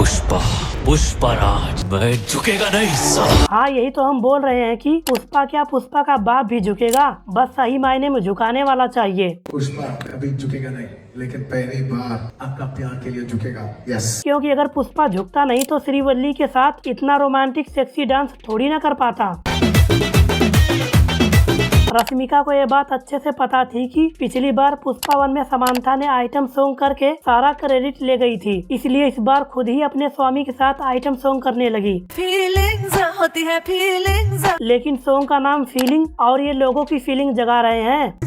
पुष्पा पुष्पराज, मैं झुकेगा नहीं साला। हाँ, यही तो हम बोल रहे हैं कि पुष्पा क्या, पुष्पा का बाप भी झुकेगा, बस सही मायने में झुकाने वाला चाहिए। पुष्पा कभी झुकेगा नहीं, लेकिन पहली बार आपका प्यार के लिए झुकेगा। यस। क्योंकि अगर पुष्पा झुकता नहीं तो श्रीवल्ली के साथ इतना रोमांटिक सेक्सी डांस थोड़ी ना कर पाता। रश्मिका को ये बात अच्छे से पता थी कि पिछली बार पुष्पा 1 में समांथा ने आइटम सॉन्ग करके सारा क्रेडिट ले गई थी, इसलिए इस बार खुद ही अपने स्वामी के साथ आइटम सॉन्ग करने लगी। फीलिंग्स होती है फीलिंग्स, लेकिन सॉन्ग का नाम फीलिंग और ये लोगों की फीलिंग जगा रहे हैं।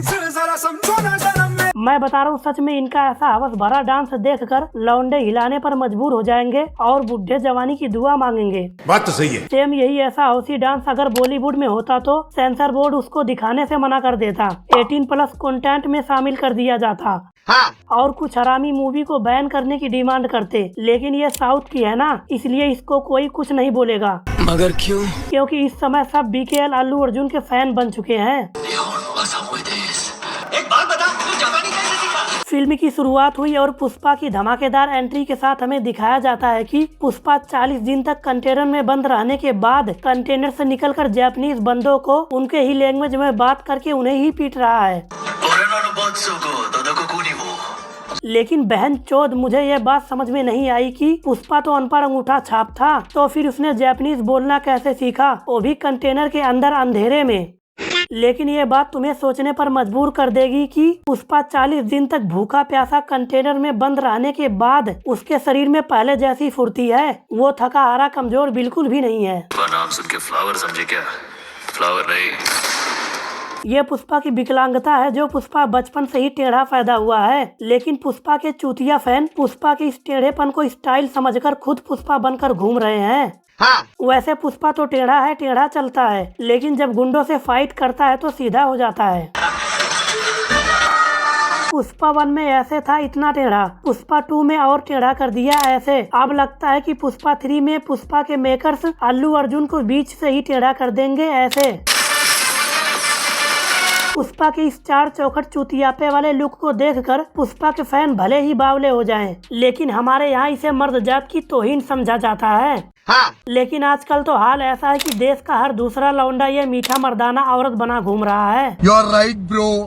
मैं बता रहा हूँ, सच में इनका ऐसा हवस भरा डांस देखकर लौंडे हिलाने पर मजबूर हो जाएंगे और बुढ़े जवानी की दुआ मांगेंगे। बात तो सही है। सेम यही ऐसा हौसी डांस अगर बॉलीवुड में होता तो सेंसर बोर्ड उसको दिखाने से मना कर देता, 18+ कंटेंट में शामिल कर दिया जाता। हाँ। और कुछ हरामी मूवी को बैन करने की डिमांड करते, लेकिन ये साउथ की है ना, इसलिए इसको कोई कुछ नहीं बोलेगा। मगर क्यों? क्योंकि इस समय सब BKL अल्लू अर्जुन के फैन बन चुके हैं। एक बात बता, तू जापानी कैसे सीखा? फिल्म की शुरुआत हुई और पुष्पा की धमाकेदार एंट्री के साथ हमें दिखाया जाता है कि पुष्पा 40 दिन तक कंटेनर में बंद रहने के बाद कंटेनर से निकलकर जापानीज बंदों को उनके ही लैंग्वेज में बात करके उन्हें ही पीट रहा है। लेकिन बहन चोद, मुझे यह बात समझ में नहीं आई कि पुष्पा तो अनपढ़ अंगूठा छाप था, तो फिर उसने जापानीज बोलना कैसे सीखा, वो भी कंटेनर के अंदर अंधेरे में। लेकिन ये बात तुम्हें सोचने पर मजबूर कर देगी कि पुष्पा 40 दिन तक भूखा प्यासा कंटेनर में बंद रहने के बाद उसके शरीर में पहले जैसी फुर्ती है, वो थका हारा कमजोर बिल्कुल भी नहीं है। नाम सुन के फ्लावर समझे क्या? फ्लावर नहीं। ये पुष्पा की विकलांगता है, जो पुष्पा बचपन से ही टेढ़ा पैदा हुआ है। लेकिन पुष्पा के चूतिया फैन पुष्पा के इस टेढ़ेपन को स्टाइल समझकर खुद पुष्पा बनकर घूम रहे हैं। हाँ। वैसे पुष्पा तो टेढ़ा है, टेढ़ा चलता है, लेकिन जब गुंडों से फाइट करता है तो सीधा हो जाता है। पुष्पा 1 में ऐसे था इतना टेढ़ा, पुष्पा 2 में और टेढ़ा कर दिया ऐसे। अब लगता है कि पुष्पा 3 में पुष्पा के मेकर्स अल्लू अर्जुन को बीच से ही टेढ़ा कर देंगे ऐसे। पुष्पा के इस 4 चौखट चुतियापे वाले लुक को देखकर पुष्पा के फैन भले ही बावले हो जाएं, लेकिन हमारे यहाँ इसे मर्द जात की तौहीन समझा जाता है। हाँ। लेकिन आजकल तो हाल ऐसा है कि देश का हर दूसरा लौंडा ये मीठा मर्दाना औरत बना घूम रहा है। You are right bro.